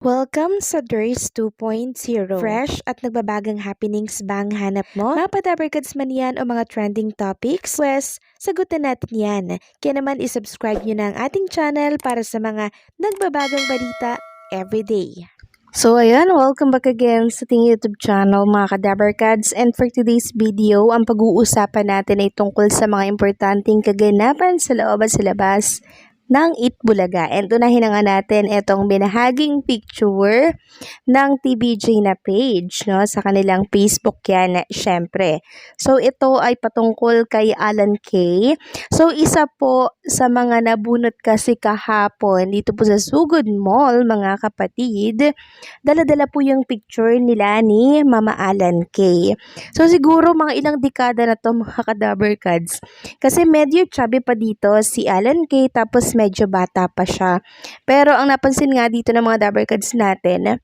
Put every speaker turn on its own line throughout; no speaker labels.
Welcome sa Durs 2.0. Fresh at nagbabagang happenings bang hanap mo? Mga padabarkads man yan o mga trending topics? Pwes, sagutan natin yan. Kaya naman isubscribe nyo na ang ating channel para sa mga nagbabagang balita everyday. So ayan, welcome back again sa ating YouTube channel mga kadabarkads, and for today's video, ang pag-uusapan natin ay tungkol sa mga importanteng kaganapan sa loob at sa labas ng Itbulaga. And unahin na nga natin itong binahaging picture ng TBJ na page, no? Sa kanilang Facebook yan, syempre. So ito ay patungkol kay Alan K. So isa po sa mga nabunot kasi kahapon dito po sa Sugod Mall, mga kapatid. Dala-dala po yung picture nila ni Mama Alan K. So siguro mga ilang dekada na to mga kadabarkads. Kasi medyo chubby pa dito si Alan K, tapos medyo bata pa siya. Pero ang napansin nga dito ng mga dabarkads natin,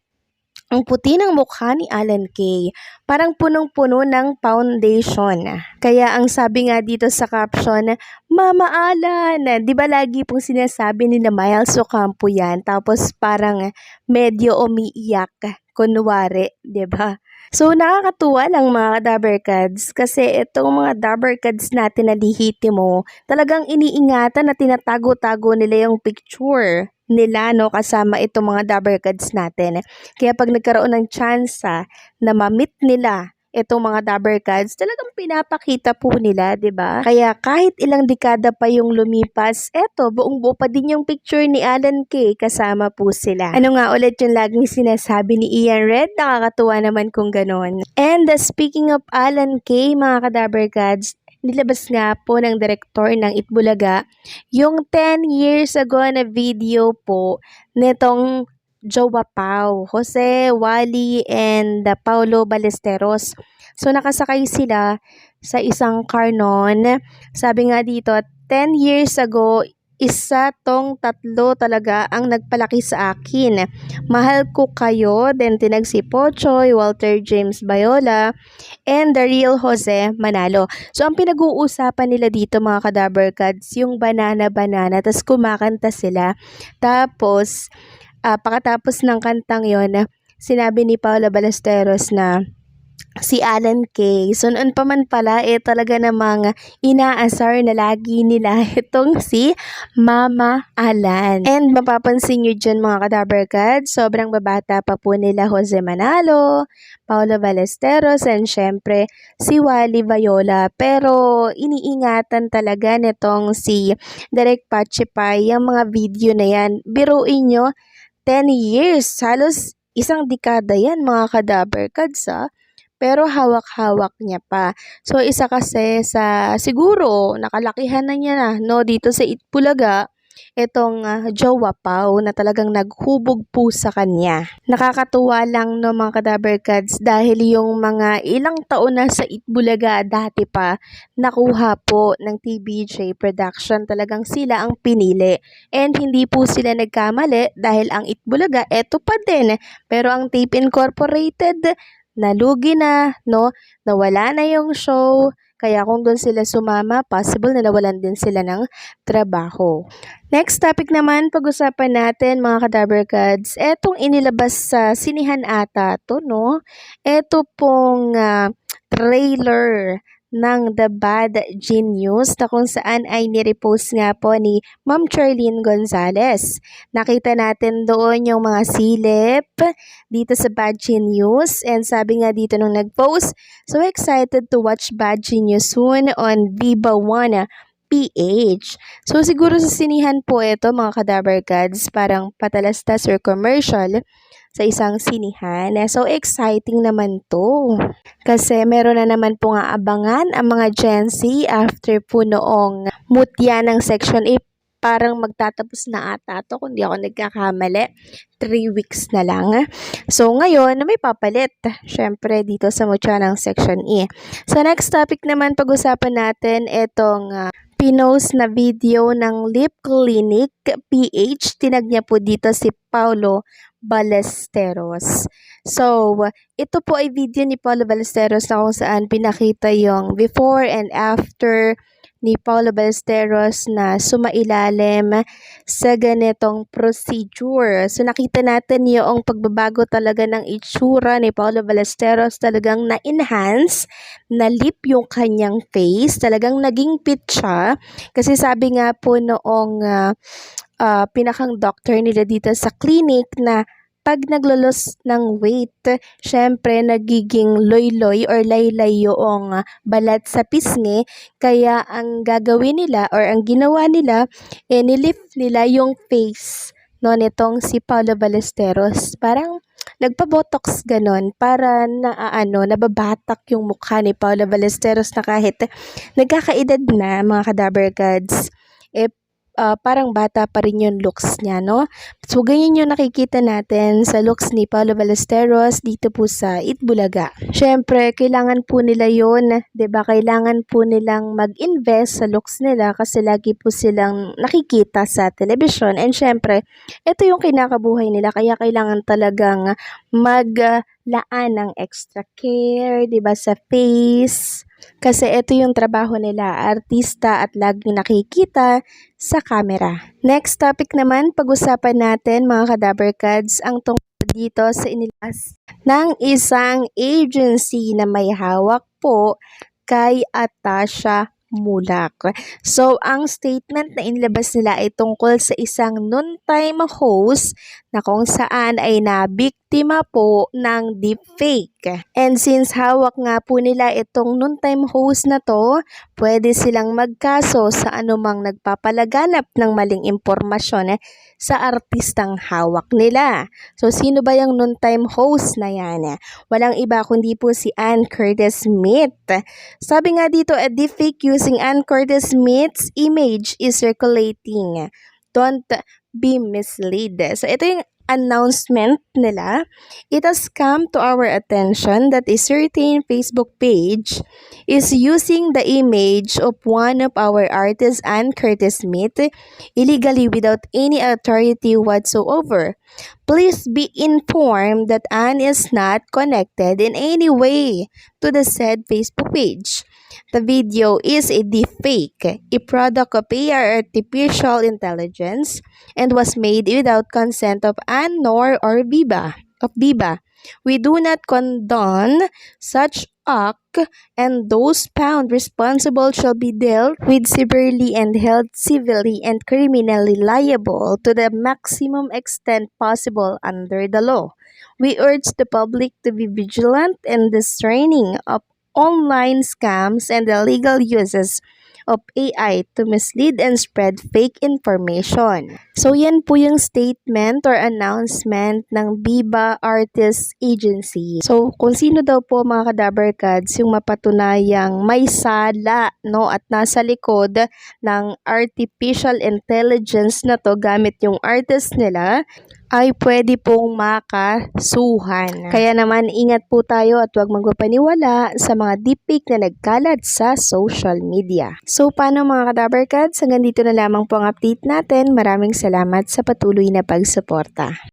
ang puti ng mukha ni Alan K. Parang punong-puno ng foundation. Kaya ang sabi nga dito sa caption, Mama Alan, di ba lagi pong sinasabi ni na Miles Ocampo yan, tapos parang medyo umiiyak, kunwari, di ba? So, nakakatuwa lang mga dabarkads kasi itong mga dabarkads natin na lihitimo, talagang iniingatan na tinatago-tago nila yung picture nila, no, kasama itong mga dabarkads natin. Kaya pag nagkaroon ng tsansa na ma-meet nila itong mga dabarkads, talagang pinapakita po nila, 'di ba? Kaya kahit ilang dekada pa yung lumipas, eto, buong-buo pa din yung picture ni Alan K. kasama po sila. Ano nga ulit yung laging sinasabi ni Ian Red? Nakakatuwa naman kung ganon. And speaking of Alan K., mga kadabarkads, nilabas nga po ng direktor ng Itbulaga yung 10 years ago na video po nitong Jowa Pau, Jose, Wally, and Paulo Ballesteros. So nakasakay sila sa isang car noon. Sabi nga dito, 10 years ago, isa tong tatlo talaga ang nagpalaki sa akin. Mahal ko kayo, then tinag si Pochoy, Walter James Bayola, and the real Jose Manalo. So ang pinag-uusapan nila dito mga kadabarkads, yung banana-banana, tas kumakanta sila. Tapos, pagkatapos ng kantang yon, sinabi ni Paula Ballesteros na si Alan K. So noon pa man pala, talaga namang inaasar na lagi nila itong si Mama Alan. And mapapansin nyo dyan mga kadabarkads, sobrang babata pa po nila Jose Manalo, Paolo Ballesteros, and syempre si Wally Bayola. Pero iniingatan talaga nitong si Derek Pachipay yung mga video na yan. Biruin nyo, 10 years, halos isang dekada yan mga kadabarkads pero hawak-hawak niya pa. So isa kasi sa siguro nakalakihan na niya na no dito sa Itbulaga itong Jowa Pau na talagang naghubog po sa kanya. Nakakatuwa lang no mga kadabarkads dahil yung mga ilang taon na sa Itbulaga dati pa nakuha po ng TBJ Production, talagang sila ang pinili. And hindi po sila nagkamali dahil ang Itbulaga eto pa din. Pero ang Tape Incorporated nalugi na, no? Nawala na yung show. Kaya kung doon sila sumama, possible na nawalan din sila ng trabaho. Next topic naman, pag-usapan natin mga kadabarkads, etong inilabas sa sinihan ata to, no? Eto pong trailer ng The Bad Genius na kung saan ay nirepost nga po ni Ma'am Charlene Gonzalez. Nakita natin doon yung mga silip dito sa Bad Genius, and sabi nga dito nung nag-post, so excited to watch Bad Genius soon on Viva One PH. So siguro sa sinihan po ito mga kadabarkads, parang patalastas or commercial sa isang sinihan. So exciting naman to. Kasi meron na naman po nga abangan ang mga Gen Z after po noong mutya ng Section 8. Parang magtatapos na ata to kung di ako nagkakamali. 3 weeks na lang. So ngayon, may papalit. Syempre dito sa mutya ng Section E. So next topic naman, pag-usapan natin itong pinost na video ng Lip Clinic PH. Tinag niya po dito si Paulo Ballesteros. So, ito po ay video ni Paulo Ballesteros na kung saan pinakita yung before and after ni Paolo Ballesteros na sumailalim sa ganitong procedure. So nakita natin yung pagbabago talaga ng itsura ni Paolo Ballesteros, talagang na-enhance, na-lip yung kanyang face, talagang naging fit siya. Kasi sabi nga po noong pinakang doctor nila dito sa clinic na pag naglolos ng weight, syempre nagiging loy-loy or laylay yung balat sa pisngi. Kaya ang gagawin nila or ang ginawa nila, nilift nila yung face no, nitong si Paolo Ballesteros. Parang nagpa-botox ganon para nababatak yung mukha ni Paolo Ballesteros na kahit nagkakaedad na, mga Kadaber Gods, parang bata pa rin yung looks niya, no? So, ganyan yung nakikita natin sa looks ni Paolo Ballesteros dito po sa Itbulaga. Syempre, kailangan po nila yun, 'di ba? Kailangan po nilang mag-invest sa looks nila kasi lagi po silang nakikita sa television. And syempre, ito yung kinakabuhay nila kaya kailangan talagang maglaan ng extra care, 'di ba, sa face. Kasi ito yung trabaho nila, artista at laging nakikita sa camera. Next topic naman, pag-usapan natin mga Kadaber Gods ang tungkol dito sa inilas ng isang agency na may hawak po kay Atasha Mulak. So, ang statement na inilabas nila ay tungkol sa isang noontime host na kung saan ay nabiktima po ng deepfake. And since hawak nga po nila itong noontime host na to, pwede silang magkaso sa anumang nagpapalaganap ng maling impormasyon sa artistang hawak nila. So, sino ba yung noontime host na yan? Walang iba kundi po si Ann Curtis Smith. Sabi nga dito, a deepfake using Ann Curtis Smith's image is circulating. Don't be misled. So, ito yung announcement nila. It has come to our attention that a certain Facebook page is using the image of one of our artists, Ann Curtis Smith, illegally without any authority whatsoever. Please be informed that Ann is not connected in any way to the said Facebook page. The video is a deepfake, a product of AI artificial intelligence, and was made without consent of Ann nor or Biba. We do not condone such act, and those found responsible shall be dealt with severely and held civilly and criminally liable to the maximum extent possible under the law. We urge the public to be vigilant and discerning of online scams and illegal uses of AI to mislead and spread fake information. So yan po yung statement or announcement ng Biba Artists Agency. So kung sino daw po mga Kadaber Gods yung mapatunayang may sala no at nasa likod ng artificial intelligence na to gamit yung artist nila, ay pwede pong makasuhan. Kaya naman ingat po tayo at huwag magpapaniwala sa mga deepfake na nagkalat sa social media. So paano mga Kadaber Gods? Hanggang dito na lamang po ang update natin. Maraming salamat sa patuloy na pagsuporta.